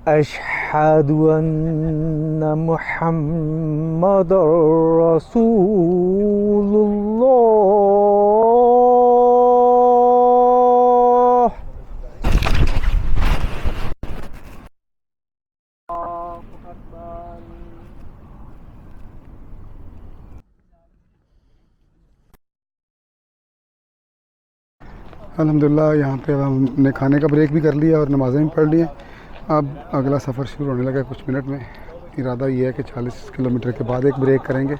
अशहदु अन्ना मुहम्मदुर रसूलुल्लाह। अल्हम्दुलिल्लाह यहाँ पे अब हमने खाने का ब्रेक भी कर लिया और नमाज़ें भी पढ़ ली हैं। अब अगला सफ़र शुरू होने लगा कुछ मिनट में। इरादा ये है कि 40 किलोमीटर के बाद एक ब्रेक करेंगे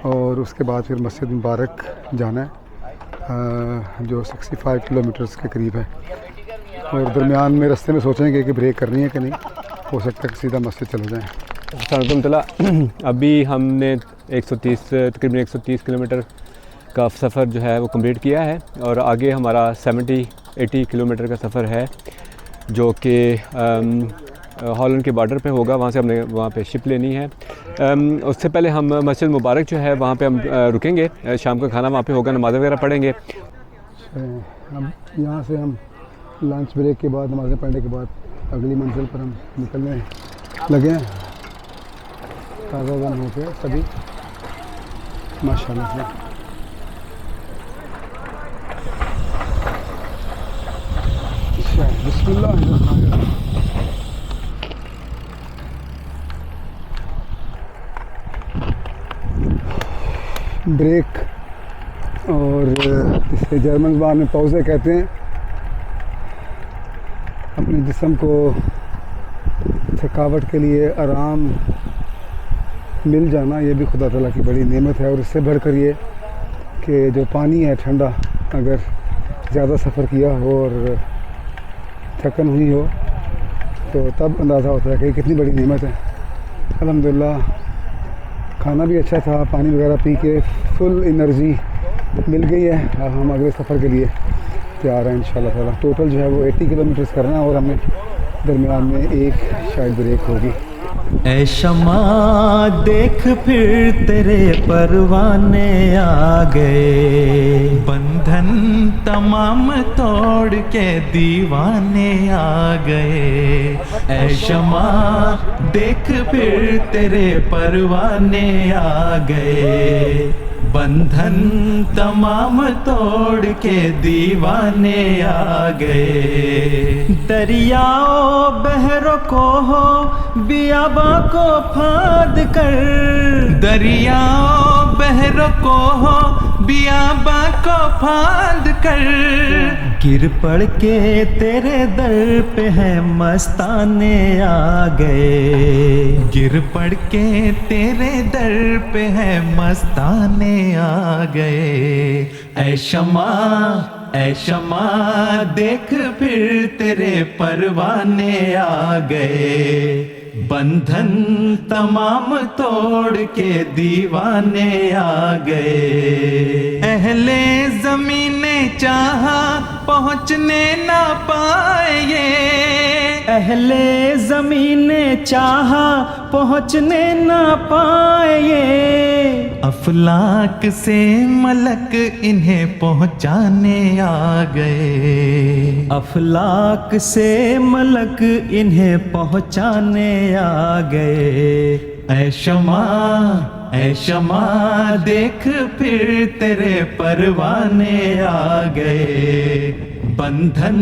और उसके बाद फिर मस्जिद मुबारक जाना है, जो 65 किलोमीटर्स के करीब है। और दरमियान में रास्ते में सोचेंगे कि ब्रेक करनी है कि नहीं, हो सकता है कि सीधा मस्जिद चले जाएँ। अभी हमने 130 तकरीबन 130 किलोमीटर का सफ़र जो है वो कंप्लीट किया है और आगे हमारा 70-80 किलोमीटर का सफ़र है जो कि हॉलैंड के बॉर्डर पे होगा। वहाँ से हमने वहाँ पे शिप लेनी है। उससे पहले हम मस्जिद मुबारक जो है वहाँ पे हम रुकेंगे, शाम का खाना वहाँ पे होगा, नमाज़ वगैरह पढ़ेंगे। हम यहाँ से हम लंच ब्रेक के बाद नमाज़ें पढ़ने के बाद अगली मंजिल पर हम निकलने लगे हैं, ताज़ा वन हो के सभी माशाल्लाह से। बिस्मिल्लाह। ब्रेक और इसे जर्मन ज़बान में पौज़े कहते हैं। अपने जिस्म को थकावट के लिए आराम मिल जाना, ये भी खुदा ताला की बड़ी नेमत है। और इससे बढ़कर ये कि जो पानी है ठंडा, अगर ज़्यादा सफ़र किया हो और थकन हुई हो तो तब अंदाज़ा होता है कि कितनी बड़ी नेमत है। अल्हम्दुलिल्लाह खाना भी अच्छा था, पानी वगैरह पी के फुल एनर्जी मिल गई है। अब हम अगले सफ़र के लिए तैयार हैं इंशाअल्लाह ताला। टोटल जो है वो 80 किलोमीटर्स करना है और हमें दरमियान में एक शायद ब्रेक होगी। ऐ शमा देख फिर तेरे परवाने आ गए, बंधन तमाम तोड़ के दीवाने आ गए। ऐ शमा देख फिर तेरे परवाने आ गए, बंधन तमाम तोड़ के दीवाने आ गए। दरियाओ बहरों को हो बियाबा को फाद कर, दरियाओ बहरों को हो बियाबा को फाद कर। गिर पड़ के तेरे दर पे है मस्ताने आ गए, गिर पड़ के तेरे दर पे है मस्ताने आ गए। ऐ शमा देख फिर तेरे परवाने आ गए, बंधन तमाम तोड़ के दीवाने आ गए। अहले ज़मीने चाहा पहुँचने ना पाए, अहले ज़मीने चाहा पहुँचने ना पाए। अफलाक से मलक इन्हें पहुँचाने आ गए, अफलाक से मलक इन्हें पहुँचाने आ गए। ऐ शमा देख फिर तेरे परवाने आ गए, बंधन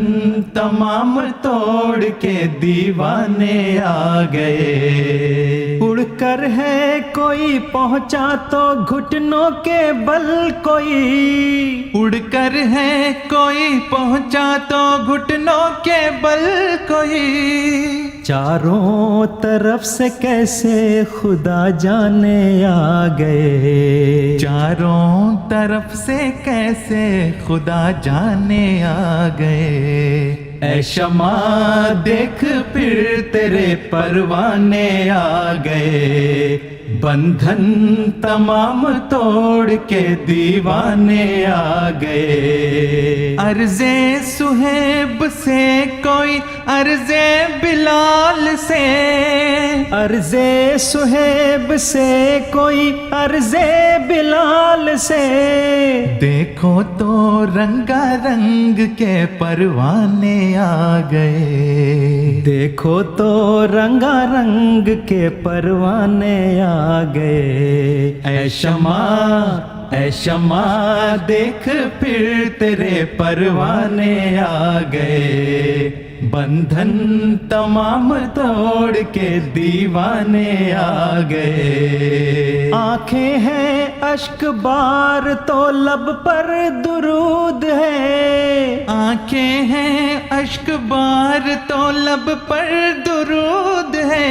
तमाम तोड़ के दीवाने आ गए। उड़कर है कोई पहुंचा तो घुटनों के बल कोई, उड़कर है कोई पहुंचा तो घुटनों के बल कोई। चारों तरफ से कैसे खुदा जाने आ गए, चारों तरफ से कैसे खुदा जाने आ गए। ऐ शमा देख फिर तेरे परवाने आ गए, बंधन तमाम तोड़ के दीवाने आ गए। अर्ज़े सुहेब से कोई अर्ज़े बिलाल से, अर्ज़े सुहेब से कोई अर्ज़े बिलाल से, देखो तो रंगा रंग के परवाने आ गए, देखो तो रंगा रंग के परवाने आ गए। ऐ शमा देख फिर तेरे परवाने आ गए, बंधन तमाम तोड़ के दीवाने आ गए। आंखें हैं अश्क बार तो लब पर दुरूद है, आंखें हैं अश्क बार तो लब पर दुरूद है।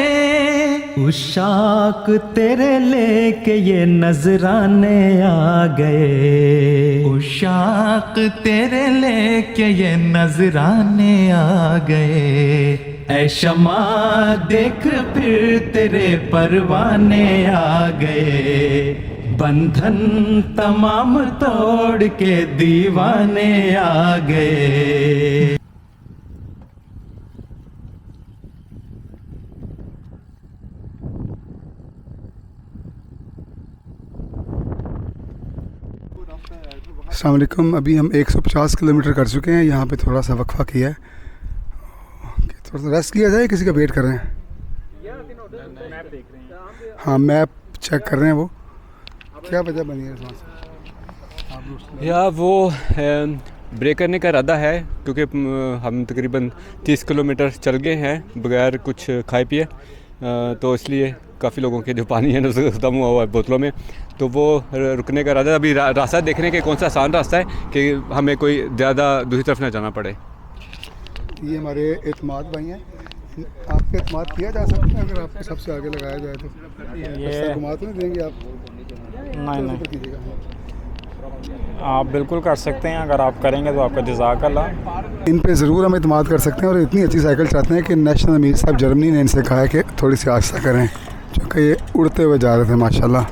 उशाक तेरे लेके ये नजराने आ गए, उशाक तेरे लेके ये नजराने आ गए। ऐ शमा देख फिर तेरे परवाने आ गए, बंधन तमाम तोड़ के दीवाने आ गए। अस्सलाम वालेकुम। अभी हम 150 किलोमीटर कर चुके हैं। यहाँ पे थोड़ा सा वक्फा किया है, थोड़ा सा रेस्ट किया जाए, किसी का वेट कर रहे हैं। हाँ, मैप चेक कर रहे हैं। वो क्या वजह बनी है या वो ब्रेक करने का इरादा है, क्योंकि हम तकरीबन 30 किलोमीटर चल गए हैं बगैर कुछ खाए पिए, तो इसलिए काफ़ी लोगों के जो पानी है ना ख़त्म हुआ हुआ है बोतलों में, तो वो रुकने का इरादा। अभी रास्ता देखने के कौन सा आसान रास्ता है कि हमें कोई ज़्यादा दूसरी तरफ ना जाना पड़े। ये हमारे एतमाद भाई हैं, आपके एतमाद किया जा सकता है अगर आपको सबसे आगे लगाया जाए तो। ये घुमा तो नहीं देंगे आप? नहीं, आप बिल्कुल कर सकते हैं, अगर आप करेंगे तो आपका जज़ाकल्लाह। इन पे ज़रूर हम एतमाद कर सकते हैं और इतनी अच्छी साइकिल चाहते हैं कि नेशनल अमीर साहब जर्मनी ने इनसे कहा है कि थोड़ी सी आहिस्ता करें, क्योंकि ये उड़ते हुए जा रहे थे माशाल्लाह।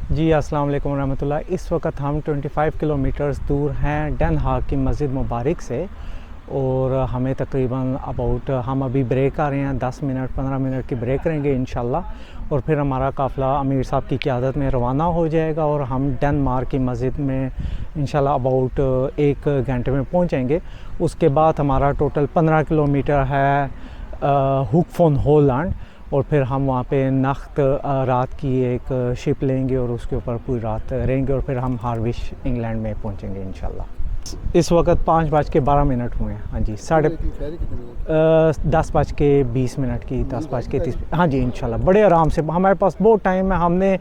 जी अस्सलाम वालेकुम रहमतुल्लाह। इस वक्त हम 25 किलोमीटर्स दूर हैं डन हाग की मस्जिद मुबारक से, और हमें तकरीबन अबाउट हम अभी ब्रेक कर रहे हैं, 10 मिनट 15 मिनट की ब्रेक करेंगे इंशाल्लाह, और फिर हमारा काफ़िला अमीर साहब की क़यादत में रवाना हो जाएगा और हम डेनमार्क की मस्जिद में इंशाल्लाह अबाउट 1 घंटे में पहुंचेंगे। उसके बाद हमारा टोटल 15 किलोमीटर है हुक फोन होलैंड, और फिर हम वहाँ पे नख्त रात की एक शिप लेंगे और उसके ऊपर पूरी रात रहेंगे, और फिर हम हार्विश इंग्लैंड में पहुँचेंगे इंशाल्लाह। इस वक्त 5:12 हुए हैं। हाँ जी, 10:20 की 10:30। हाँ जी इंशाल्लाह बड़े आराम से, हमारे पास बहुत टाइम है। हमने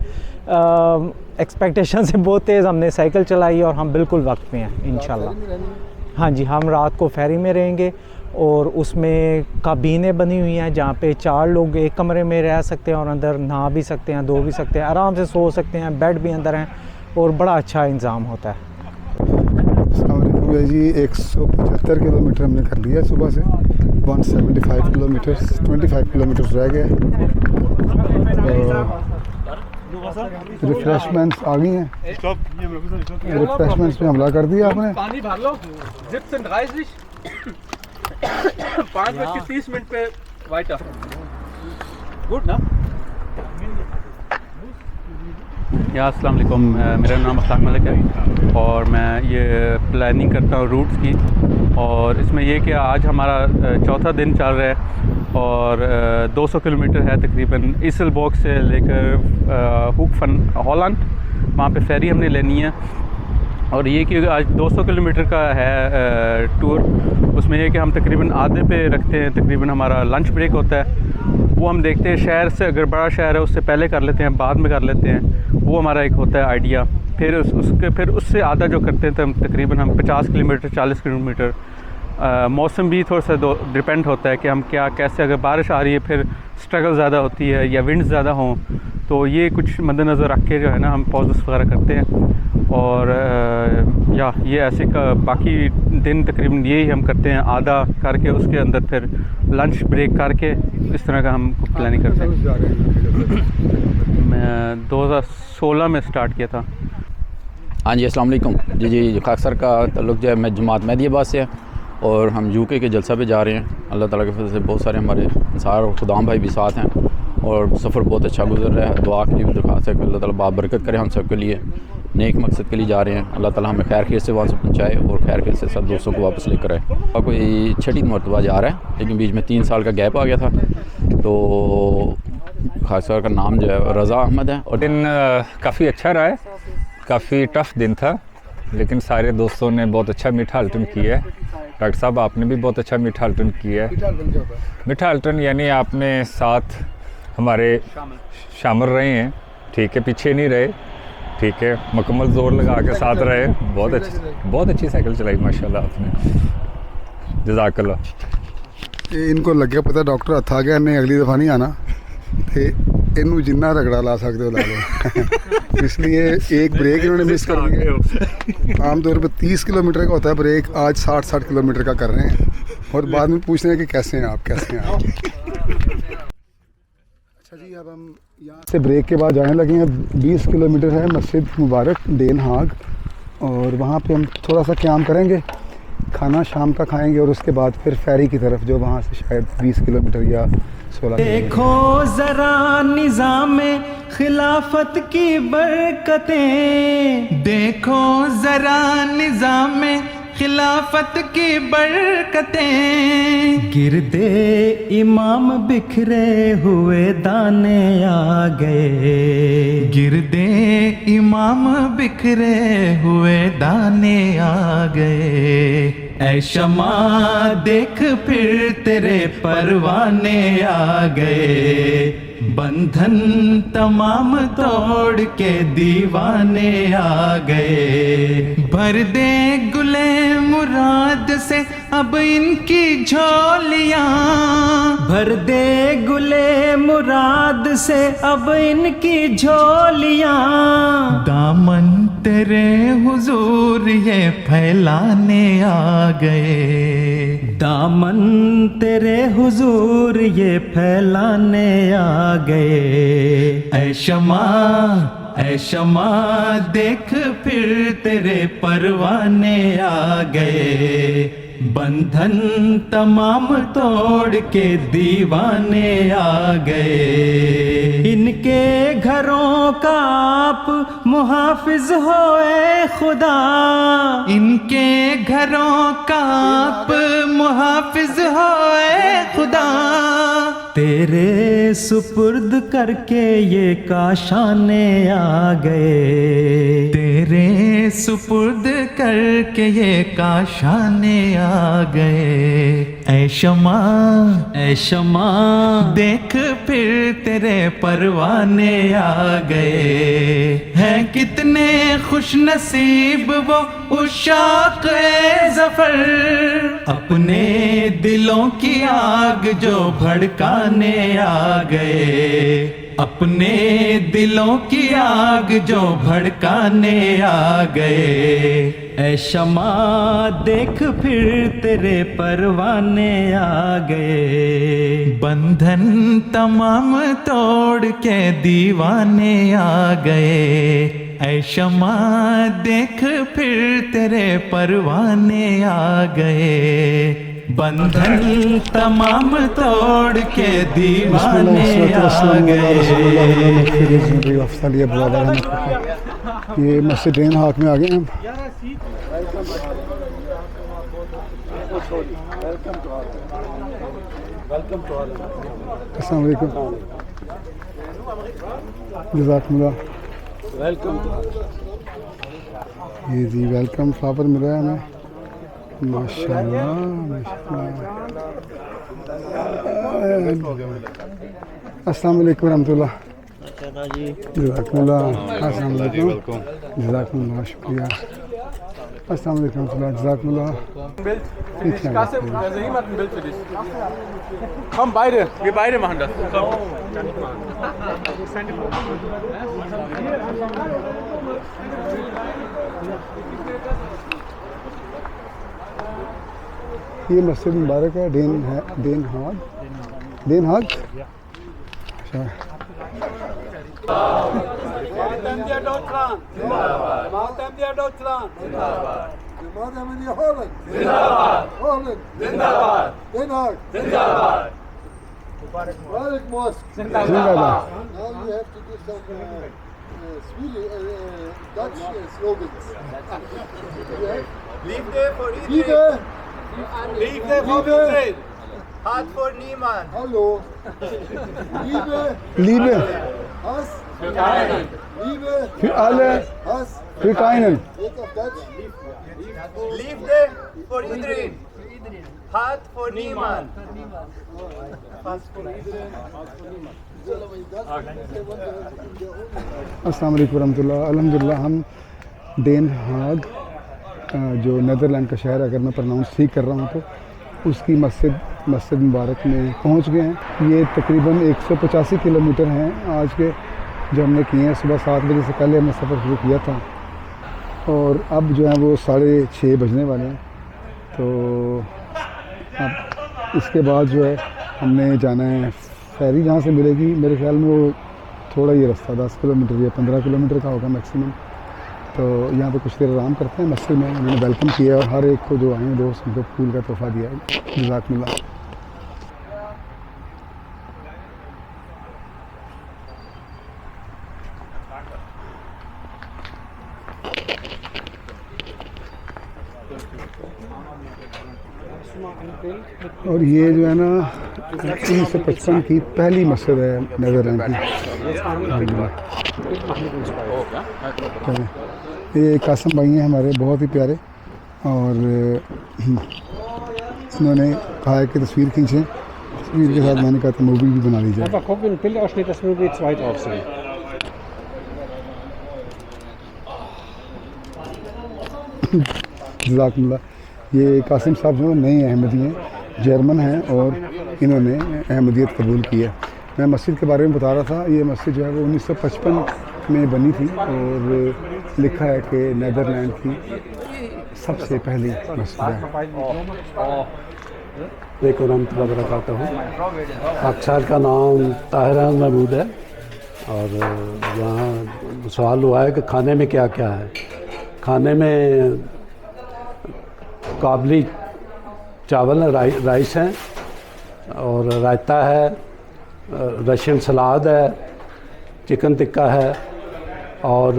एक्सपेक्टेशन से बहुत तेज़ हमने साइकिल चलाई और हम बिल्कुल वक्त पे हैं इंशाल्लाह। हाँ जी, हम रात को फेरी में रहेंगे और उसमें काबीनें बनी हुई हैं जहाँ पे 4 लोग एक कमरे में रह सकते हैं और अंदर नहा भी सकते हैं, धो भी सकते हैं, आराम से सो सकते हैं, बेड भी अंदर हैं और बड़ा अच्छा इंतज़ाम होता है। भैया जी 175 किलोमीटर हमने कर लिया सुबह से, 175 किलोमीटर, 25 किलोमीटर रह गए। रिफ्रेशमेंट्स आ गई हैं, रिफ्रेशमेंट्स में हमला कर दिया आपने। पानी भर लो, 17:30 5:30 पे weiter। गुड ना या अस्सलाम वालेकुम, मेरा नाम अखलाक मलिक है और मैं ये प्लानिंग करता हूँ रूट्स की। और इसमें ये कि आज हमारा चौथा दिन चल रहा है और 200 किलोमीटर है तकरीबन इसलबोक से लेकर हुक फन हॉलैंड, वहाँ पे फेरी हमने लेनी है। और ये कि आज 200 किलोमीटर का है टूर, उसमें ये कि हम तकरीबन आधे पे रखते हैं, तकरीबन हमारा लंच ब्रेक होता है, वो हम देखते हैं शहर से, अगर बड़ा शहर है उससे पहले कर लेते हैं, बाद में कर लेते हैं, वो हमारा एक होता है आइडिया। फिर उससे आधा जो करते हैं तो हम तकरीबन 50 किलोमीटर 40 किलोमीटर। मौसम भी थोड़ा सा डिपेंड होता है कि हम क्या कैसे, अगर बारिश आ रही है फिर स्ट्रगल ज़्यादा होती है या विंड ज़्यादा हों, तो ये कुछ मद्देनज़र रख के जो है ना हम पॉजेस वगैरह करते हैं। और या ये ऐसे का बाकी दिन तकरीबन यही हम करते हैं, आधा करके उसके अंदर फिर लंच ब्रेक करके इस तरह का हम प्लानिंग करते हैं। मैं 2016 में स्टार्ट किया था। हाँ जी, अस्सलाम वालेकुम। जी खाकसर का ताल्लुक़ जो है मैं जमात मेहदीबाद से है और हम यूके के जलसा पे जा रहे हैं। अल्लाह ताला के फज़ल से बहुत सारे हमारे अंसार और खुदाम भाई भी साथ हैं और सफ़र बहुत अच्छा गुजर रहा है। दुआ के लिए भी दरख्वास्त है कि अल्लाह ताला बाबरकत करे हम सब के लिए, नेक मकसद के लिए जा रहे हैं। अल्लाह ताला हमें खैर खैर से वहाँ से पहुँचाए और खैर खैर से सब दोस्तों को वापस लेकर आए। कोई 6ठी मरतबा जा रहा है, लेकिन बीच में 3 साल का गैप आ गया था। तो खासकर का नाम जो है रज़ा अहमद है। और दिन काफ़ी अच्छा रहा है, काफ़ी टफ़ दिन था, लेकिन सारे दोस्तों ने बहुत अच्छा मीठा हल्टन किया है। डॉक्टर साहब आपने भी बहुत अच्छा मीठा हल्टन किया है। मीठा हल्टन यानी आपने साथ हमारे शामिल रहे हैं, ठीक है, पीछे नहीं रहे, ठीक है, मुकम्मल ज़ोर लगा के साथ रहे। बहुत अच्छी साइकिल चलाई माशाल्लाह आपने, जज़ाकल्लाह। इनको लग गया पता डॉक्टर हथ आ गया, इन्हें अगली दफ़ा नहीं आना, तो इनू जिन्ना रगड़ा ला सकते हो ला लो। इसलिए एक ब्रेक इन्होंने मिस कर दिया। आमतौर पर 30 किलोमीटर का होता है ब्रेक, आज 60 किलोमीटर का कर रहे हैं और बाद में पूछ रहे हैं कि कैसे हैं आप, कैसे हैं आप। अच्छा जी, अब हम यहाँ से ब्रेक के बाद जाने लगे हैं। 20 किलोमीटर है मस्जिद मुबारक डेन हाग और वहाँ पे हम थोड़ा सा क़याम करेंगे, खाना शाम का खाएंगे और उसके बाद फिर फेरी की तरफ, जो वहाँ से शायद 20 किलोमीटर या 16। देखो जरा निज़ाम खिलाफत की बरकतें, देखो जरा निज़ाम खिलाफत की बरकतें, गिरदे इमाम बिखरे हुए दाने आ गए, गिरदे इमाम बिखरे हुए दाने आ गए। ऐ शमा देख फिर तेरे परवाने आ गए, बंधन तमाम तोड़ के दीवाने आ गए। भर दे गुले मुराद से अब इनकी झोलियाँ, भर दे गुले मुराद से अब इनकी झोलियाँ, दामन तेरे हुजूर ये फैलाने आ गए, दामन तेरे हुजूर ये फैलाने आ गए। ऐ शमा देख फिर तेरे परवाने आ गए, बंधन तमाम तोड़ के दीवाने आ गए। इनके घरों का आप मुहाफिज होए खुदा, इनके घरों का आप मुहाफिज होए खुदा, तेरे सुपुर्द करके ये काशाने आ गए, तेरे सुपुर्द करके ये काशाने आ गए। ऐ शमा देख फिर तेरे परवाने आ गए हैं कितने खुश नसीब वो उशाक ज़फ़र अपने दिलों की आग जो भड़काने आ गए अपने दिलों की आग जो भड़काने आ गए ऐ शमा देख फिर तेरे परवाने आ गए बंधन तमाम तोड़ के दीवाने आ गए ऐ शमा देख फिर तेरे परवाने आ गए बंधन तमाम तोड़ के दीवाने आ गए। ये मस्जिद डेन हाक में आ गए हम। अस्सलाम वालेकुम, जज़ाकल्लाह। ये जी वेलकम फ्लावर मिला है हमें, माशाल्लाह माशाल्लाह। अस्सलाम वालेकुम रहमतुल्लाह, जज़ाकल्लाह। अस्सलाम वालेकुम, जज़ाकल्लाह, शुक्रिया। अस्सलाम वालेकुम रहमतुल्लाह, जज़ाकल्लाह। Kasim, da ist jemand ein Bild für dich. Komm, beide. Wir beide machen das. Komm. ये मस्जिद मुबारक है, डेन हाग। अच्छा, Now you have to do some Swedish, Dutch slogans. Liefde voor iedereen. Liebe, Liefde voor iedereen. Haat voor niemand. hallo. Liebe Hass, Für keinen. Liebe, für alle, Hass. für keinen. Jetzt auf Dutch. Liefde voor iedereen. Haat voor niemand. अस्सलाम वालेकुम रहमतुल्लाह। अल्हम्दुलिल्लाह हम Dane हाग जो Netherlands का शहर है, अगर मैं प्रोनाउंस ठीक कर रहा हूँ तो, उसकी मस्जिद मुबारक में पहुँच गए हैं। ये तकरीबन 185 किलोमीटर हैं आज के जो हमने किए हैं। सुबह 7 बजे से पहले हमने सफ़र शुरू किया था और अब जो है वो 6:30 बजने वाले हैं। तो अब इसके बाद जो है हमने जाना है फेरी, जहाँ से मिलेगी मेरे ख्याल में वो थोड़ा ही रास्ता 10 किलोमीटर या 15 किलोमीटर का होगा मैक्सिमम। तो यहाँ पे कुछ देर आराम करते हैं मस्जिद में। उन्होंने वेलकम किया और हर एक को जो आए हैं दोस्त उनको फूल का तोहफ़ा दिया है। जज़ाकल्लाह। और ये जो है ना 1955 की पहली मस्जिद है नीदरलैंड की। ये कासिम भाई हैं हमारे, बहुत ही प्यारे, और इन्होंने कहा है कि तस्वीर खींचें। तस्वीर के साथ मैंने कहा था मूवी भी बना ली जाए। Einfach gucken, Bildausschnitt, dass nur die zwei drauf sind. जज़ाकल्लाह। ये कासिम साहब जो नए अहमदी हैं, जर्मन हैं और इन्होंने अहमदियत कबूल की है। मैं मस्जिद के बारे में बता रहा था। ये मस्जिद जो है वो 1955 में बनी थी और लिखा है कि नीदरलैंड की सबसे पहली मस्जिद है। अक्सर का नाम ताहिरा महमूद है और यहाँ सवाल हुआ है कि खाने में क्या क्या है। खाने में काबली चावल राइस हैं और रायता है, रशियन सलाद है, चिकन टिक्का है और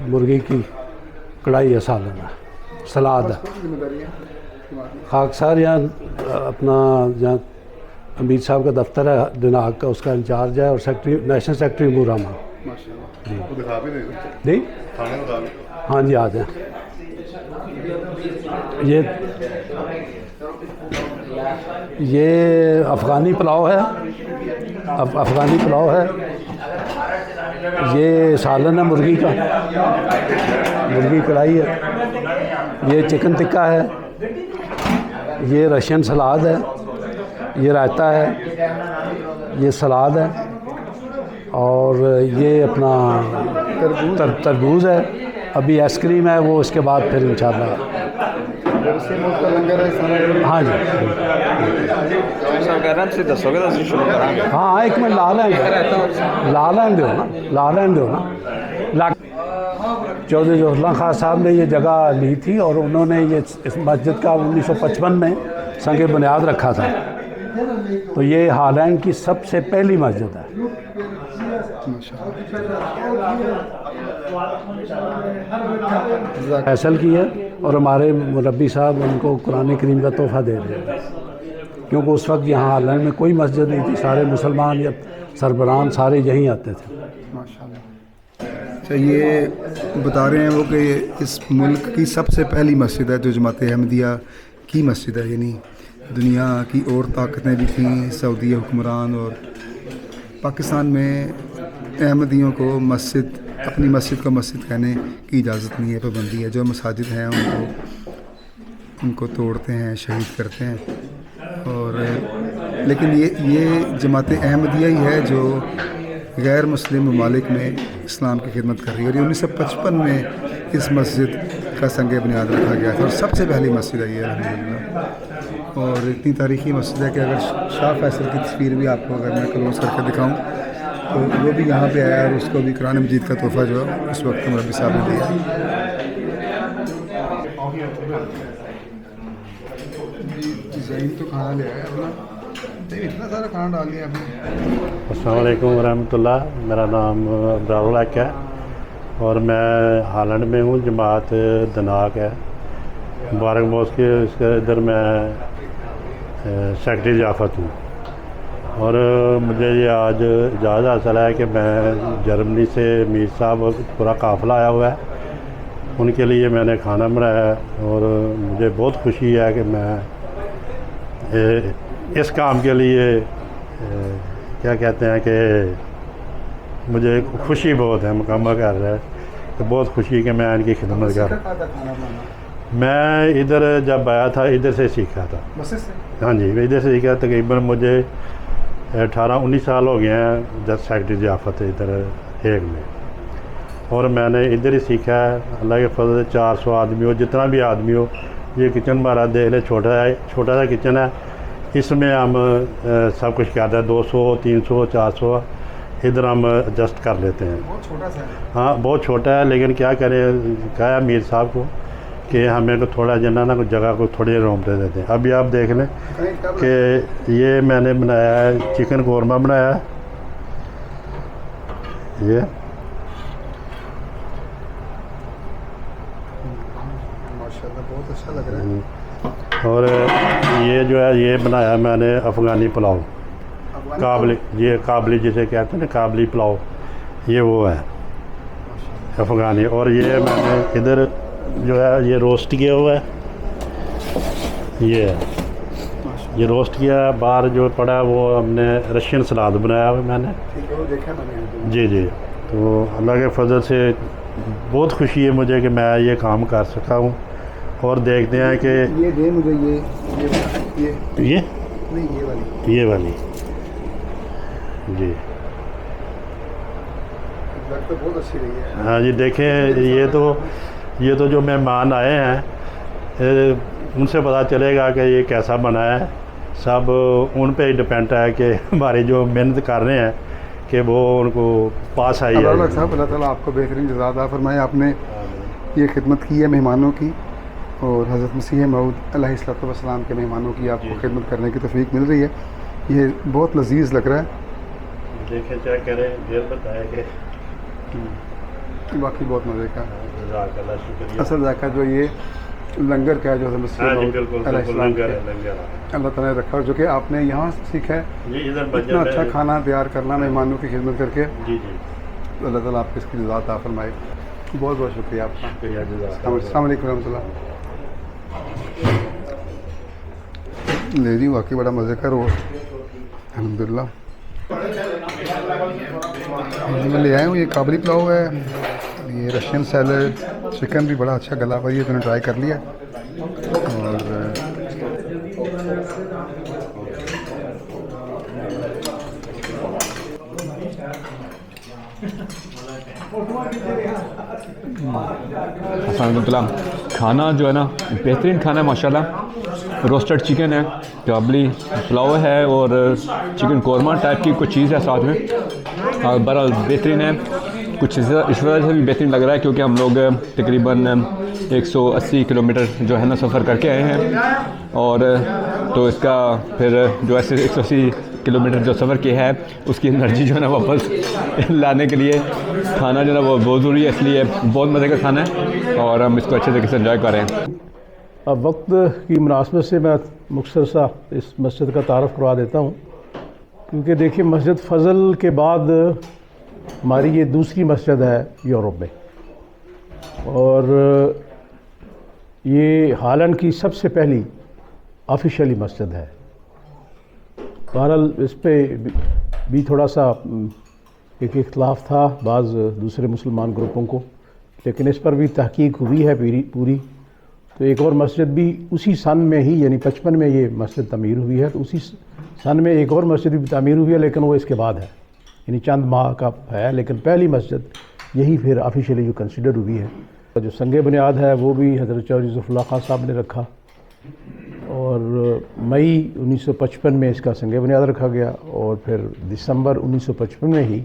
मुर्गी की कढ़ाई है, सालन है, सलाद है। खाकसार यहाँ अपना जहाँ अमीर साहब का दफ्तर है दिनाग का, उसका इंचार्ज है और सेक्रेटरी, नेशनल सेक्रेटरी मूरामा जी। हाँ जी, आ जाए। ये ये अफ़गानी पुलाव है, अफ़गानी पुलाव है। ये सालन है मुर्गी का, मुर्गी कढ़ाई है। ये चिकन टिक्का है। ये रशियन सलाद है। ये रायता है। ये सलाद है। और ये अपना तरबूज है। अभी आइसक्रीम है, वो इसके बाद फिर इंशाल्लाह। हाँ जी, हाँ एक मिनट ला लेंगे ना। चौधरी ज़फ़रुल्लाह खान साहब ने ये जगह ली थी और उन्होंने ये इस मस्जिद का 1955 में संग बुनियाद रखा था। तो ये हालैंड की सबसे पहली मस्जिद है। फैसल की है और हमारे मुरब्बी साहब उनको कुरान करीम का तोहफ़ा दे रहे हैं, क्योंकि उस वक्त यहाँ हालैंड में कोई मस्जिद नहीं थी। सारे मुसलमान या सरबराहान सारे यहीं आते थे। अच्छा, ये बता रहे हैं वो कि इस मुल्क की सबसे पहली मस्जिद है जो जमात अहमदिया की मस्जिद है। यानी दुनिया की और ताकतें भी थीं, सऊदी हुक्मरान, और पाकिस्तान में अहमदियों को अपनी मस्जिद को मस्जिद कहने की इजाज़त नहीं है, पाबंदी है। जो मसाजिद हैं उनको तोड़ते हैं, शहीद करते हैं। और लेकिन ये जमात अहमदिया ही है जो गैर मुस्लिम ममालिक में इस्लाम की खिदमत कर रही है। और 1955 में इस मस्जिद का संग बुनियाद रखा गया था और सबसे पहली मस्जिद है ये अल्हम्दुलिल्लाह। और इतनी तारीख़ी मस्जिद है कि अगर शाह फैसल की तस्वीर भी आपको अगर मैं क्लोज करके दिखाऊं तो वो भी यहाँ पे आया और उसको भी कुरान मजीद का तोहफ़ा जो है उस वक्त मुरब्बी साहब ने दिया। तो खाना ले आया अपना, इतना सारा खाना डाल दिया आपने। अस्सलाम वालेकुम रहमतुल्लाह। मेरा नाम अब्रारुल हक है और मैं हालैंड में हूँ। जमात दनाक है, मुबारक मोस्क के इसके इधर मैं सेक्रेटरी ज़ियाफ़त हूँ। और मुझे ये आज इजाज़त हासिल है कि मैं जर्मनी से मीर साहब पूरा काफ़िला आया हुआ है, उनके लिए मैंने खाना बनाया है। और मुझे बहुत खुशी है कि मैं इस काम के लिए क्या कहते हैं कि मुझे खुशी बहुत है, मुकम्मल कर रहा है तो बहुत खुशी कि मैं इनकी खिदमत कर। मैं इधर जब आया था इधर से सीखा था। हाँ जी, इधर से सीखा। तकरीबन मुझे 18-19 साल हो गए हैं जब सेक्रेटरी ज़ियाफ़त है इधर हेग में, और मैंने इधर ही सीखा है। अल्लाह के फजल से 400 आदमी हो, जितना भी आदमी हो। ये किचन हमारा देख ले, छोटा सा किचन है। इसमें हम सब कुछ करते हैं। 200, 300, 400 इधर हम एडजस्ट कर लेते हैं। बहुत छोटा सा है। हाँ बहुत छोटा है, लेकिन क्या करें, कहा मीर साहब को कि हमें को थोड़ा जना ना जगह को थोड़ी रोम दे देते हैं। अभी आप देख लें कि ये मैंने बनाया है, चिकन कौरमा बनाया है। ये माशाल्लाह बहुत अच्छा लग रहा है। और ये जो है ये बनाया मैंने अफ़गानी पुलाव, काबली, ये काबली जिसे कहते हैं ना, काबली पुलाव, ये वो है अफ़गानी। और ये मैंने इधर जो है ये रोस्ट किया हुआ है, ये रोस्ट किया। बाहर जो पड़ा है वो हमने रशियन सलाद बनाया हुआ मैंने। जी जी, तो अल्लाह के फजल से बहुत खुशी है मुझे कि मैं ये काम कर सका हूँ। और देखते हैं कि ये दे मुझे ये नहीं, ये वाली जी तो बहुत अच्छी रही है। हाँ जी, देखें ये तो जो मेहमान आए हैं उनसे पता चलेगा कि ये कैसा बना है। सब उन पे ही डिपेंड है कि हमारे जो मेहनत कर रहे हैं कि वो उनको पास आई है। अल्लाह ताला आपको बेहतरीन जज़ा फरमाए। आपने ये खिदमत की है मेहमानों की, और हज़रत मसीह मऊद अलैहिस्सलाम के मेहमानों की आपको खिदमत करने की तौफीक मिल रही है। ये बहुत लजीज़ लग रहा है। देखें क्या करें, देर बताए कि बाकी बहुत मज़े का। शुक्रिया। असल जायका जो ये लंगर का है जो अल्लाह ताला ने रखा, जो कि आपने यहाँ से सीखा है इतना अच्छा खाना तैयार करना मेहमानों की खिदमत करके। जी जी, अल्लाह ताला आपको इसकी जज़ा अता फरमाए। बहुत बहुत शुक्रिया आपका। अस्सलाम वालेकुम रहमतुल्लाह। ले रही हूँ, वाकई बड़ा मज़े का रोल अल्हम्दुलिल्लाह। मैं ले आया हूँ, ये काबली पुलाव है, ये रशियन सैलड, चिकन भी बड़ा अच्छा गला हुआ, ये मैंने ट्राई कर लिया। और अस्सलाम। खाना जो है ना बेहतरीन खाना है माशाल्लाह। रोस्टेड चिकन है, काबली पुलाव है और चिकन कोरमा टाइप की कुछ चीज़ है साथ में। बहरहाल बेहतरीन है। कुछ इस वजह से भी बेहतरीन लग रहा है क्योंकि हम लोग तकरीबन 180 किलोमीटर जो है ना सफ़र करके आए हैं, और तो इसका फिर जो ऐसे 180 किलोमीटर जो सफ़र किया है उसकी एनर्जी जो है ना वापस लाने के लिए खाना जो है ना वो बहुत ज़रूरी है, इसलिए बहुत मज़े का खाना है और हम इसको अच्छे तरीके से एंजॉय कर रहे हैं। अब वक्त की मुनासबत से मैं मुख्तसर सा इस मस्जिद का तारफ़ करवा देता हूँ, क्योंकि देखिए मस्जिद फ़ज़ल के बाद हमारी ये दूसरी मस्जिद है यूरोप में, और ये हालैंड की सबसे पहली ऑफिशियली मस्जिद है। बहरहाल इस पे भी थोड़ा सा एक इख्तलाफ था बाज़ दूसरे मुसलमान ग्रुपों को, लेकिन इस पर भी तहकीक हुई है पूरी। तो एक और मस्जिद भी उसी सन में ही, यानी 55 में ये मस्जिद तमीर हुई है, तो उसी सन में एक और मस्जिद भी तमीर हुई है, लेकिन वो इसके बाद है, यानी चंद माह का है, लेकिन पहली मस्जिद यही फिर ऑफिशियली जो कंसिडर हुई है। जो संगे बुनियाद है वो भी हज़रत चौधरी ज़फ़रुल्लाह खान साहब ने रखा, और मई 1955 में इसका संगे बुनियाद रखा गया, और फिर दिसंबर 1955 में ही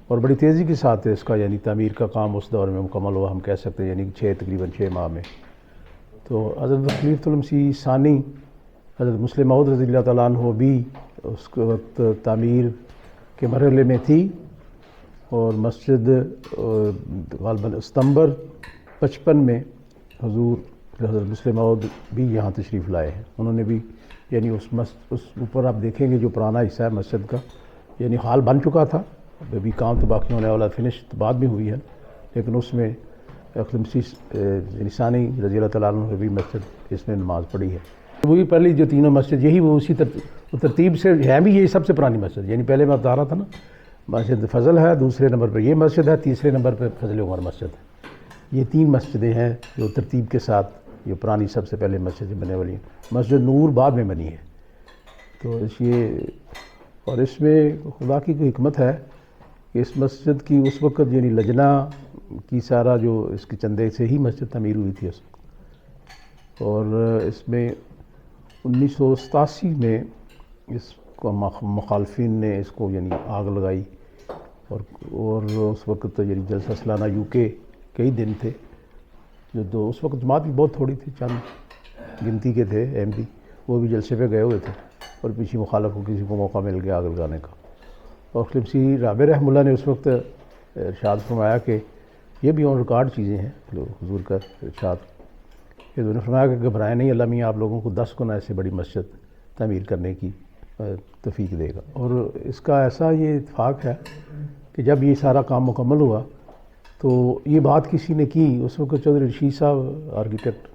और बड़ी तेज़ी के साथ इसका यानी तामीर का काम उस दौर में मुकम्मल हुआ, हम कह सकते हैं, यानी तकरीबन 6 माह में। तो हज़रत खलीफतुल मसीह सानी हज़रत मुस्लिम मऊद रज़ियल्लाहु तआला अन्हु भी उस वक्त तामीर के मरहले में थी, और मस्जिद ग़ालिबन सितंबर 55 में हुज़ूर हज़रत मुस्लिम मऊद भी यहाँ तशरीफ़ लाए हैं। उन्होंने भी यानी उस ऊपर आप देखेंगे जो पुराना हिस्सा है मस्जिद का, यानी हाल बन चुका था, अभी काम तो बाकी होने वाला, फिनिश तो बाद में हुई है, लेकिन उसमें सानी रज़ियल्लाहु तआला अन्हु भी मस्जिद इसमें नमाज़ पढ़ी है। वही पहली जो तीनों मस्जिद यही वो उसी तरतीब से है भी, यही सबसे पुरानी मस्जिद, यानी पहले मैं बता रहा था ना, मस्जिद फ़ज़ल है, दूसरे नंबर पर ये मस्जिद है, तीसरे नंबर पर फ़ज़ल उमर मस्जिद है। ये 3 मस्जिदें हैं जो तरतीब के साथ ये पुरानी सबसे पहले मस्जिद बनने वाली हैं। मस्जिद नूर बाद में बनी है, तो ये और इसमें खुदा की कोई हिकमत है कि इस मस्जिद की उस वक़्त यानी लजना की सारा जो इसके चंदे से ही मस्जिद तमीर हुई थी उस वक्त, और इसमें 1987 में इसको मुखालफिन ने इसको यानी आग लगाई, और उस वक्त यानी जलसा सालाना यूके कई दिन थे, जो उस वक्त जमात भी बहुत थोड़ी थी, चंद गिनती के थे एमपी, वो भी जलसे पे गए हुए थे, और पीछे मुखालफ को किसी को मौका मिल गया आग लगाने का। और खलीफसी राबे रहमुल्लाह ने उस वक्त इरशाद फरमाया कि ये भी ऑन रिकॉर्ड चीज़ें हैं हुजूर का इरशाद, कि उन्होंने फरमाया कि घबराएं नहीं, अल्लाह मियाँ आप लोगों को 10 गुना ऐसे बड़ी मस्जिद तमीर करने की तौफीक देगा। और इसका ऐसा ये इत्फाक है कि जब ये सारा काम मुकम्मल हुआ तो ये बात किसी ने की, उस वक्त चौधरी रशीद साहब आर्किटेक्ट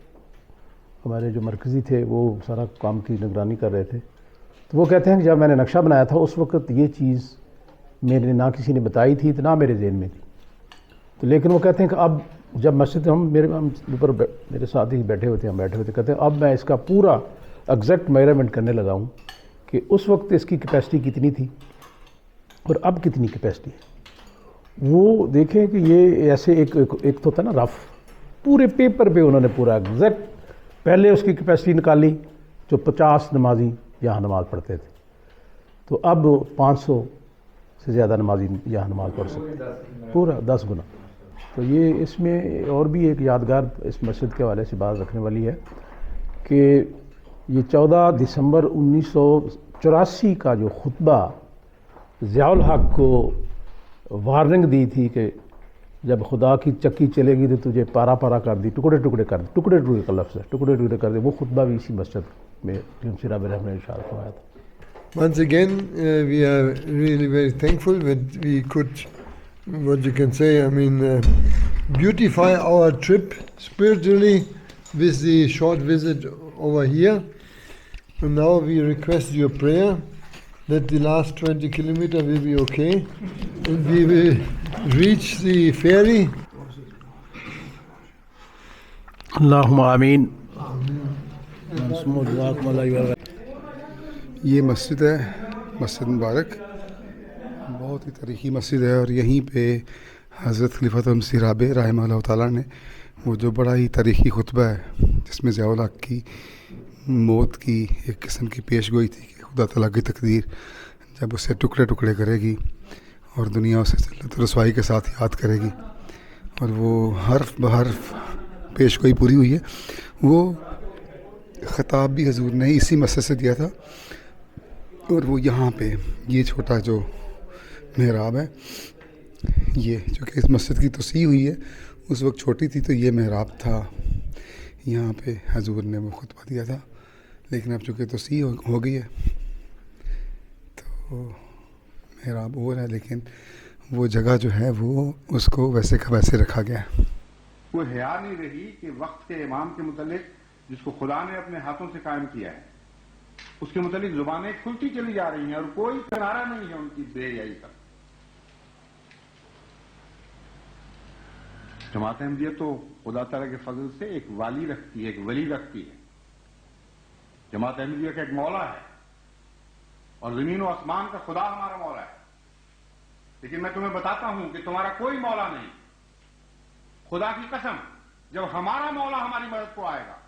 हमारे जो मरकज़ी थे वो सारा काम की निगरानी कर रहे थे, तो वो कहते हैं कि जब मैंने नक्शा बनाया था उस वक्त ये चीज़ मेरे ना किसी ने बताई थी, तो ना मेरे ज़हन में थी। तो लेकिन वो कहते हैं कि अब जब मस्जिद हम ऊपर मेरे साथ ही बैठे हुए थे, कहते हैं अब मैं इसका पूरा एग्जैक्ट मेजरमेंट करने लगा हूँ कि उस वक्त इसकी कैपेसिटी कितनी थी और अब कितनी कैपेसिटी है। वो देखें कि ये ऐसे एक तो था ना रफ, पूरे पेपर पे उन्होंने पूरा एग्जैक्ट पहले उसकी कैपेसिटी निकाली जो 50 नमाजी यहाँ नमाज़ पढ़ते थे, तो अब 500 से ज़्यादा नमाजी यहाँ नमाज़ पढ़ सकते, पूरा 10 गुना। तो ये इसमें और भी एक यादगार इस मस्जिद के हवाले से बात रखने वाली है कि ये 14 दिसंबर 1984 का जो खुतबा ज़ियाउल हक को वार्निंग दी थी कि जब खुदा की चक्की चलेगी तो तुझे पारा पारा कर दी, टुकड़े टुकड़े कर दी, टुकड़े टुकड़े का लफ्ज़ है, टुकड़े टुकड़े कर दे, वो खुतबा भी इसी मस्जिद में सिराब ने इरशाद फरमाया था। Once again, we are really very thankful that we could, what you can say, I mean, beautify our trip spiritually with the short visit over here. And now we request your prayer that the last 20 kilometers will be okay and we will reach the ferry. Allahumma ameen. ये मस्जिद है, मस्जिद मुबारक, बहुत ही तारीख़ी मस्जिद है। और यहीं पे हज़रत खलीफत मसीह राबे रहमतुल्लाह ताला ने वो जो बड़ा ही तारीख़ी खुतबा है जिसमें ज़िया-उल हक़ की मौत की एक किस्म की पेश गोई थी कि खुदा ताला की तकदीर जब उसे टुकड़े टुकड़े करेगी और दुनिया उसे ज़िल्लत और रसवाई के साथ याद करेगी, और वो हर्फ ब हर्फ पेश गोई पूरी हुई है। वो ख़ताब भी हजूर ने इसी मस्जिद से दिया था, और वो यहाँ पे ये छोटा जो मेहराब है, ये जो कि इस मस्जिद की तोसी हुई है, उस वक्त छोटी थी तो ये मेहराब था, यहाँ पे हजूर ने वो खुतबा दिया था। लेकिन अब चूँकि तोसी हो गई है तो मेहराब और है, लेकिन वो जगह जो है वो उसको वैसे का वैसे रखा गया है। कोई हया नहीं रही कि वक्त के इमाम के मुतालिक जिसको खुदा ने अपने हाथों से कायम किया है उसके मुतालिक जुबानें खुलती चली जा रही हैं और कोई किनारा नहीं है उनकी बेहयाई का। जमात अहमदिया तो खुदा ताला के फजल से एक वाली रखती है, एक वली रखती है। जमात अहमदिया का एक मौला है और जमीन और आसमान का खुदा हमारा मौला है। लेकिन मैं तुम्हें बताता हूं कि तुम्हारा कोई मौला नहीं। खुदा की कसम, जब हमारा मौला हमारी मदद को आएगा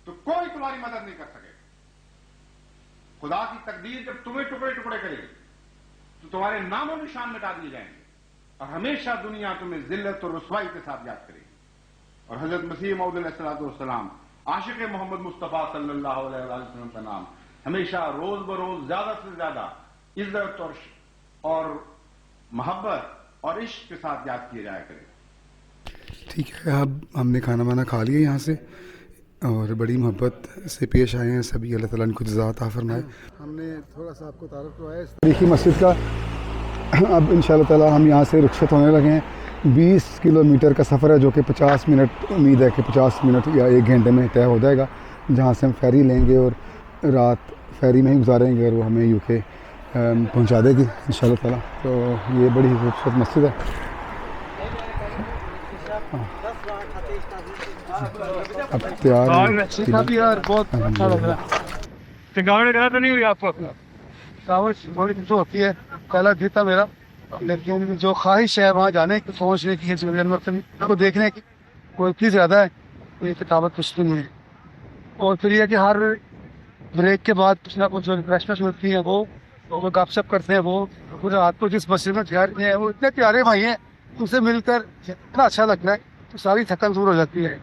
तो कोई तुम्हारी मदद नहीं कर सकेगा। खुदा की तकदीर जब तुम्हें टुकड़े टुकड़े करेगी तो तुम्हारे नामो निशान मिटा दिए जाएंगे और हमेशा दुनिया तुम्हें जिल्लत और रुसवाई के साथ याद करेगी। और हजरत मसीह मौद अलैहिस्सलाम आशिक मोहम्मद मुस्तफ़ा सल्लल्लाहु अलैहि वसल्लम का नाम हमेशा रोज बरोज ज्यादा से ज्यादा इज्जत और मोहब्बत और इश्क के साथ याद किए जाया करेगा। ठीक है, अब हमने खाना वाना खा लिया यहाँ से और बड़ी मोहब्बत से पेश आए हैं सभी। अल्लाह ताला इनको जज़ा अता फरमाए। हमने थोड़ा सा आपको तारुफ करवाया इस तारीख़ी मस्जिद का। अब इंशाअल्लाह ताला हम यहाँ से रुखसत होने लगे हैं। 20 किलोमीटर का सफ़र है जो कि 50 मिनट, उम्मीद है कि 50 मिनट या 1 घंटे में तय हो जाएगा, जहाँ से हम फेरी लेंगे और रात फेरी में ही गुजारेंगे और वो हमें यूके पहुँचा देगी इंशाअल्लाह ताला। तो ये बड़ी खूबसूरत मस्जिद है। अब तैयार बहुत अच्छा लग रहा है। थकावट तो नहीं हुई आपको? थकावट थोड़ी तो होती है, पहला भी था मेरा, लेकिन जो ख्वाहिश है वहाँ जाने की, पहुँचने की, को देखने की कोई चीज़ ज़्यादा है, ये थकावट कुछ भी नहीं है। और फिर यह कि हर ब्रेक के बाद कुछ ना कुछ जो रिफ्रेशमेंट मिलती है वो गपशप करते हैं। वो पूरे रात को जिस मस्जिद में ठहरते हैं वो इतने प्यारे भाई हैं, उनसे मिलकर इतना अच्छा लगता है तो सारी थकान दूर हो जाती है।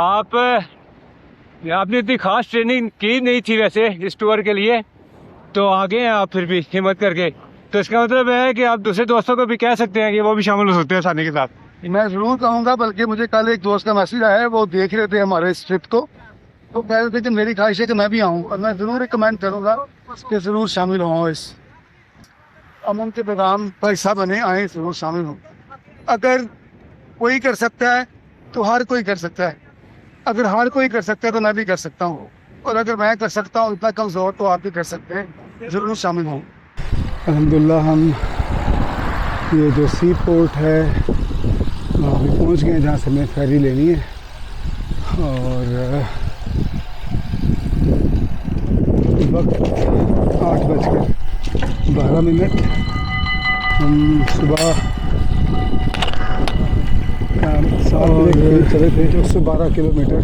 आपने इतनी खास ट्रेनिंग की नहीं थी वैसे इस टूर के लिए, तो आगे हैं आप फिर भी हिम्मत करके, तो इसका मतलब है कि आप दूसरे दोस्तों को भी कह सकते हैं कि वो भी शामिल हो सकते हैं आसानी के साथ। मैं ज़रूर कहूँगा, बल्कि मुझे कल एक दोस्त का मैसेज आया है, वो देख रहे थे हमारे इस ट्रिप को, तो कह रहे थे कि मेरी ख्वाहिश है कि मैं भी आऊँ, और मैं ज़रूर रिकमेंड करूँगा कि ज़रूर शामिल हों इस अमन के प्रोग्राम का हिस्सा बने, आए, ज़रूर शामिल हों। अगर कोई कर सकता है तो हर कोई कर सकता है, अगर हर कोई कर सकता है तो मैं भी कर सकता हूँ, और अगर मैं कर सकता हूँ इतना कमज़ोर तो आप भी कर सकते हैं, ज़रूर शामिल हों। अल्हम्दुलिल्लाह हम ये जो सी पोर्ट है वहाँ पे पहुँच गए जहाँ से हमें फेरी लेनी है। और वक्त 8:12। हम सुबह 7 बजे चले थे, जो 112 किलोमीटर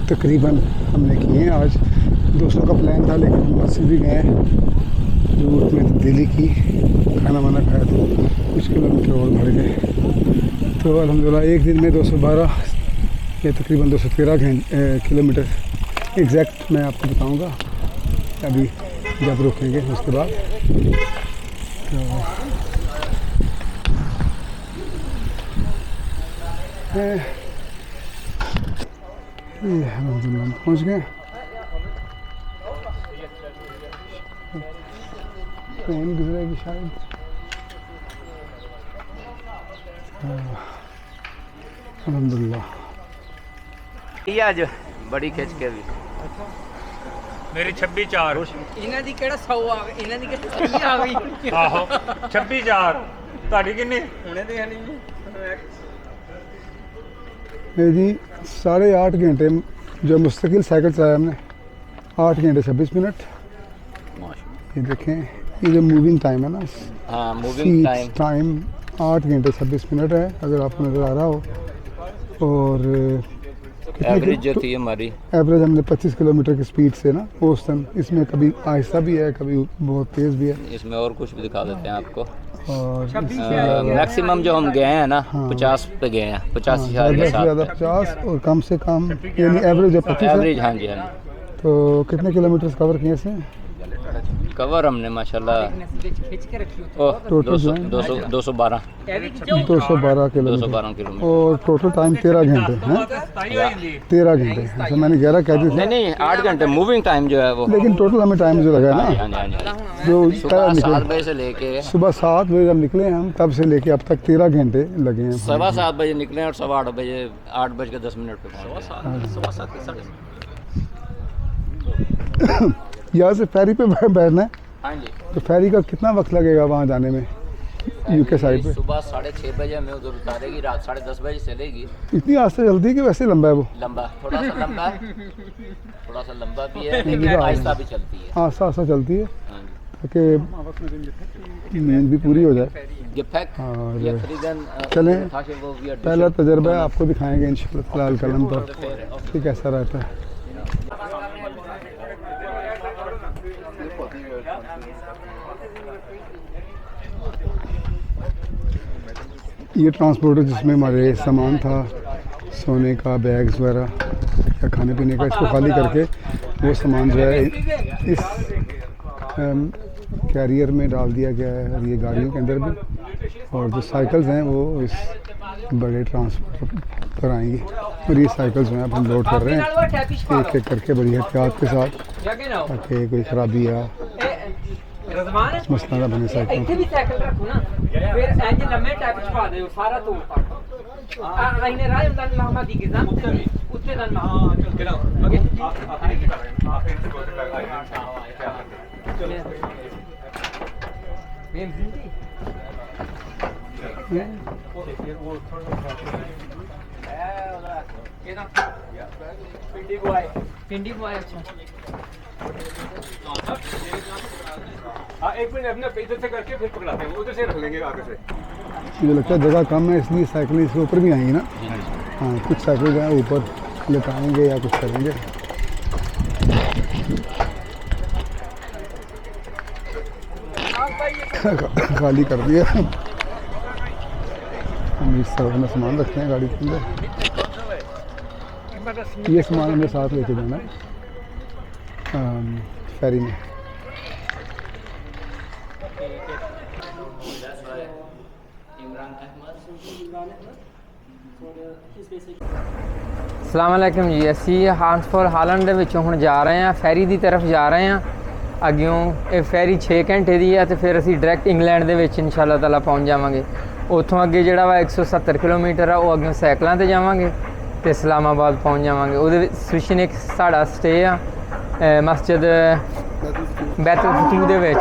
तकरीबन हमने किए हैं। आज दोस्तों का प्लान था लेकिन हम बस से भी गए, रूट में तब्दीली की, खाना वाना खाया तो कुछ किलोमीटर और बढ़ गए। तो अल्हम्दुलिल्लाह एक दिन में 212 या तकरीबन 213 किलोमीटर एग्जैक्ट मैं आपको बताऊंगा अभी जब रुकेंगे उसके बाद। तो अल्हम्दुलिल्लाह पहुँच गए। ट्रेन गुजरेगी शायद। अल्हम्दुलिल्लाह आज बड़ी खिंच के भी मेरी 26/4 ਇਹਨਾਂ ਦੀ ਕਿਹੜਾ 100 ਆ ਗਈ, ਇਹਨਾਂ ਦੀ ਕਿਹੜਾ 30 ਆ ਗਈ। ਆਹੋ 26/4 ਤੁਹਾਡੀ किन्नी ਹੁਣੇ ਦੇ ਨਹੀਂ ये जी 8.5 घंटे जो मुस्तकिल साइकिल चलाया हमने 8 घंटे 26 मिनट। ये देखें ये जो मूविंग टाइम है ना, हाँ मूविंग टाइम 8 घंटे 26 मिनट है अगर आपको नज़र आ रहा हो। और एवरेज जो थी हमारी एवरेज हमने 25 किलोमीटर की स्पीड से ना औसतन, इसमें कभी आहिस्ता भी है कभी बहुत तेज़ भी है। इसमें और कुछ भी दिखा देते हैं आपको। और मैक्सिमम जो हम गए हैं ना 50 पे गए हैं, 50 से ज़्यादा 50 और कम से कम यानी एवरेज है 25 एवरेज। हाँ जी हाँ। तो कितने किलोमीटर कवर किए इसमें? कवर हमने माशाल्लाह टोटल 212 किलोमीटर और टोटल टाइम 13 घंटे हैं। 13 घंटे जैसे मैंने 11 कह दी थी। नहीं 8 घंटे मूविंग टाइम जो है वो, लेकिन टोटल हमें टाइम जो लगा है ना, जो सुबह 7 बजे से लेके सुबह 7 बजे जब निकले हम तब से लेके अब तक 13 घंटे लगे हैं। 7:15 बजे निकले और 8:15 बजे 8:10 पे पहुँचे। यहाँ से फेरी पे बैठना है। हाँ जी। तो फेरी का कितना वक्त लगेगा वहाँ जाने में यूके साइड पे? सुबह 6:30 बजे हमें उधर उतारेगी, रात 10:30 बजे चलेगी। इतनी आस्ते चलती है कि वैसे लंबा है वो? लंबा, थोड़ा सा लंबा है, थोड़ा सा लंबा भी है, लेकिन आहिस्ता भी चलती है। आस्ता आस्ता चलती है ताकि नींद भी पूरी हो जाए। और चलें, पहला तजर्बा है, आपको दिखाएंगे इंशाल्लाह फिलहाल कलम पर कि कैसा रहता है। ये ट्रांसपोर्टर जिसमें हमारे सामान था, सोने का, बैग्स वगैरह या खाने पीने का, इसको खाली करके वो सामान जो है इस कैरियर में डाल दिया गया है। और ये गाड़ियों के अंदर भी, और जो साइकिल्स हैं वो इस बड़े ट्रांसपोर्टर पर आएंगी। और ये साइकिल्स जो हैं अब हम लोड कर रहे हैं एक एक करके बड़ी एहतियात के साथ, ताकि कोई ख़राबी या मसला ना बने साइकिल। ਇੱਥੇ ਵੀ ਸਾਈਕਲ ਰੱਖੋ ਨਾ, ਫਿਰ ਇੰਜ ਲੰਮੇ ਟੈਪ ਛਪਾ ਦਿਓ ਸਾਰਾ ਤੋੜ ਤੱਕ। ਆ ਇਹਨੇ ਰਾਹ ਹੁੰਦਾ ਲਾਮਾ ਦੀ ਗਿਜ਼ਾਂ ਉੱਤੇ ਦਾ ਨਾ ਚੱਲ ਕੇ ਨਾ ਅੱਗੇ पिंडी बॉय। अच्छा हाँ, एक मिनट अपने इधर से करके फिर पकड़ाते हैं, उधर से रख लेंगे आगे से। मुझे लगता है जगह कम है इसलिए साइकिलें इसके ऊपर भी आएंगी ना। हाँ, कुछ साइकिल जो है ऊपर लटाएंगे या कुछ करेंगे। खाली कर दिया हम, इस तरफ में सामान रखते हैं गाड़ी के अंदर। ये सामान हमें साथ लेके जाना है फेरी में। अस्सलाम वालेकुम जी, असी हांसफोर हालैंड ਦੇ ਵਿੱਚੋਂ ਹੁਣ ਜਾ ਰਹੇ ਹਾਂ, ਫੈਰੀ ਦੀ ਤਰਫ ਜਾ ਰਹੇ ਹਾਂ। ਅੱਗਿਓਂ ਇਹ ਫੈਰੀ 6 ਘੰਟੇ ਦੀ ਹੈ ਤੇ ਫਿਰ ਅਸੀਂ ਡਾਇਰੈਕਟ ਇੰਗਲੈਂਡ ਦੇ ਵਿੱਚ ਇਨਸ਼ਾਅੱਲਾ ਤਾਲਾ ਪਹੁੰਚ ਜਾਵਾਂਗੇ। ਉੱਥੋਂ ਅੱਗੇ ਜਿਹੜਾ ਵਾ 170 ਕਿਲੋਮੀਟਰ ਆ, ਉਹ ਅੱਗੇ ਸਾਈਕਲਾਂ ਤੇ ਜਾਵਾਂਗੇ ਤੇ ਇਸਲਾਮਾਬਾਦ ਪਹੁੰਚ ਜਾਵਾਂਗੇ। ਉਹਦੇ ਵਿੱਚ ਸਵਿਸ਼ਨਿਕ ਸਾਡਾ ਸਟੇ ਆ ਮਸਜਿਦ ਬੈਤੁਲ ਫਤੂ ਦੇ ਵਿੱਚ,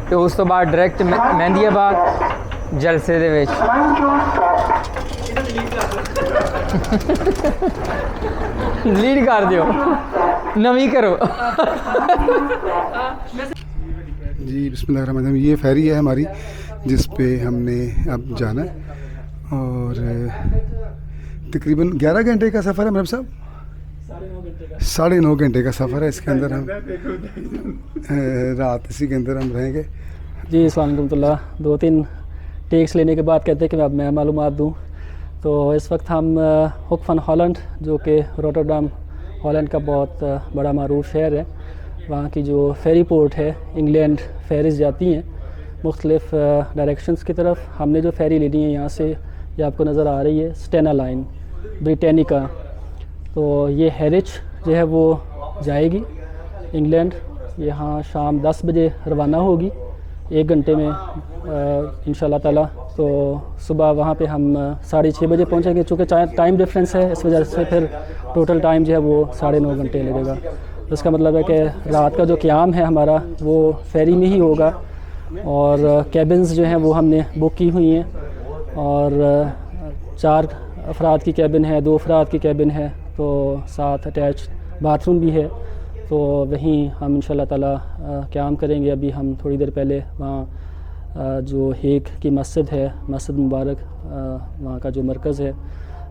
ਤੇ ਉਸ ਤੋਂ ਬਾਅਦ ਡਾਇਰੈਕਟ ਮਹਿੰਦੀਆਬਾਦ ਜਲਸੇ ਦੇ ਵਿੱਚ। लीड कर दियो, नवी करो। जी बिस्मिल्लाहिर्रहमानिर्रहीम। ये फेरी है हमारी जिस पे हमने अब जाना है और तकरीबन 11 घंटे का सफ़र है मेरे साहब, 9.5 घंटे का सफ़र है। इसके अंदर हम रात इसी के अंदर हम रहेंगे। जी अस्सलाम वालेकुम। 2-3 टेक्स लेने के बाद कहते हैं कि मैं मालूमात दूँ। तो इस वक्त हम हुक van हॉलैंड, जो कि रोटरडम हॉलैंड का बहुत बड़ा मरूफ शहर है, वहाँ की जो फेरी पोर्ट है, इंग्लैंड फेरीज जाती हैं मुख्तलिफ़ डायरेक्शंस की तरफ। हमने जो फेरी लेनी है यहाँ से, ये आपको नज़र आ रही है स्टेना लाइन ब्रिटानिका। तो ये हैरिच जो है वो जाएगी इंग्लैंड। यहाँ शाम 10 बजे रवाना होगी, 1 घंटे में इंशाल्लाह ताला। तो सुबह वहाँ पे हम 6:30 बजे पहुँचेंगे। चूँकि टाइम डिफरेंस है, इस वजह से फिर टोटल टाइम जो है वो 9.5 घंटे लगेगा। इसका मतलब है कि रात का जो क़याम है हमारा वो फेरी में ही होगा। और कैबिन्स जो हैं वो हमने बुक की हुई हैं और 4 अफराद की कैबिन है, 2 अफराद की कैबिन है, तो साथ अटैच बाथरूम भी है। तो वहीं हम इंशाल्लाह ताला क़याम करेंगे। अभी हम थोड़ी देर पहले वहाँ जो हेक की मस्जिद है, मस्जिद मुबारक, वहाँ का जो मरकज़ है,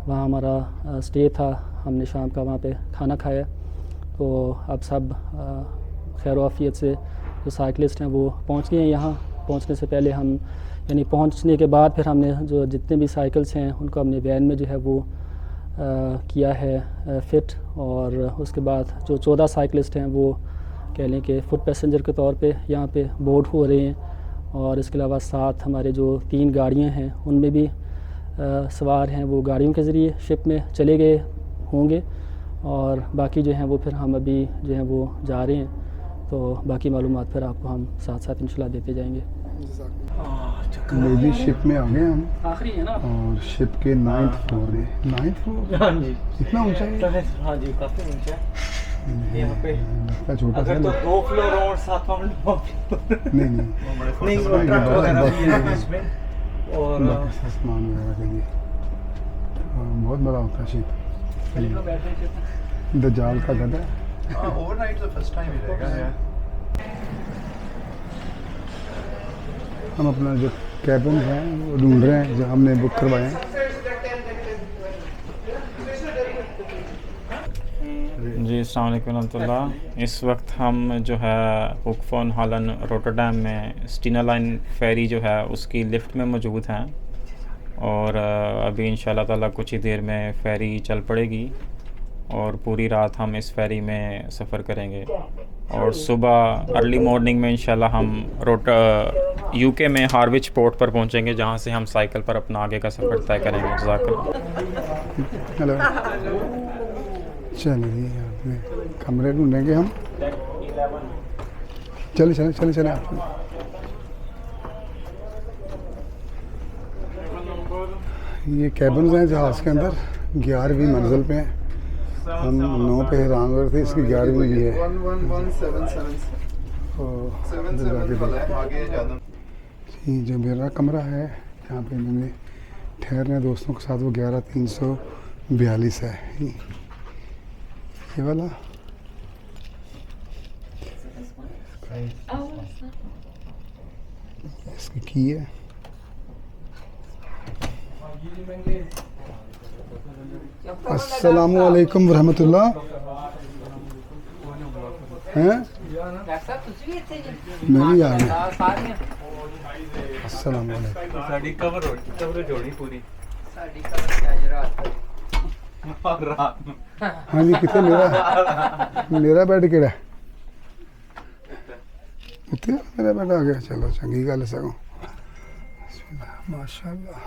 वहाँ हमारा स्टे था। हमने शाम का वहाँ पे खाना खाया। तो अब सब खैर आफियत से जो साइकिलिस्ट हैं वो पहुँच गए हैं। यहाँ पहुँचने से पहले हम यानी पहुँचने के बाद फिर हमने जो जितने भी साइकिल्स हैं उनको हमने वैन में जो है वो किया है फ़िट। और उसके बाद जो 14 साइकिलिस्ट हैं वो कह लें कि फ़ुट पैसेंजर के तौर पे यहाँ पे बोर्ड हो रहे हैं। और इसके अलावा साथ हमारे जो 3 गाड़ियाँ हैं उनमें भी सवार हैं, वो गाड़ियों के ज़रिए शिप में चले गए होंगे। और बाकी जो हैं वो फिर हम अभी जो हैं वो जा रहे हैं। तो बाकी मालूमात फिर आपको हम साथ साथ इंशाल्लाह देते जाएंगे। नेवी शिप में आ गए हम, आखिरी है ना, और शिप के 9th फ्लोर में। 9th floor? हाँ जी, इतना ऊंचा है? हाँ जी, काफ़ी ऊंचा है यहाँ पे। लगता छोटा सा। अगर तो 2 फ्लोर और 7वां नहीं नहीं, वो ट्रक वगैरह भी है इसमें और सामान वगैरह के लिए बहुत बड़ा होता है शिप। दज्जाल का गधा है। ओवरनाइट तो फर्स्ट टाइम ही रहेगा यार। हम अपना जो कैबिन है वो ढूंढ रहे हैं जो हमने बुक करवाए हैं। जी अस्सलाम वालेकुम रहमतुल्लाह। इस वक्त हम जो है हुक फ़ॉन हॉलैंड रोटरडैम में स्टीना लाइन फेरी जो है उसकी लिफ्ट में मौजूद हैं। और अभी इंशाल्लाह ताला कुछ ही देर में फ़ेरी चल पड़ेगी और पूरी रात हम इस फेरी में सफ़र करेंगे। और सुबह अर्ली मॉर्निंग में इंशाल्लाह हम यूके में हार्विच पोर्ट पर पहुंचेंगे, जहां से हम साइकिल पर अपना आगे का सफ़र तय करेंगे। जज़ाकल्लाह। हेलो, चलिए कमरे ढूंढेंगे हम। चले चले चले चले आप। ये कैबिन हैं जहाज़ के अंदर, 11वीं मंजिल पे हैं। हम 9 पे हैरान हो रहे थे, इसकी 11वीं भी है। 1117 जी, जो मेरा कमरा है यहाँ पे मैंने ठहरने दोस्तों के साथ, वो 11342 है। ये वाला इसकी की है। अस्सलामु अलैकुम रहमतुल्लाह। हैं? मैं भी आ गया। अस्सलामु अलैकुम। साड़ी कवर जोड़ी पूरी हाँ जी, कितने मेरा बेड केड़ा उत्ते मेरा बेड आ गया। चलो चंगी गल है सगों। माशाअल्लाह।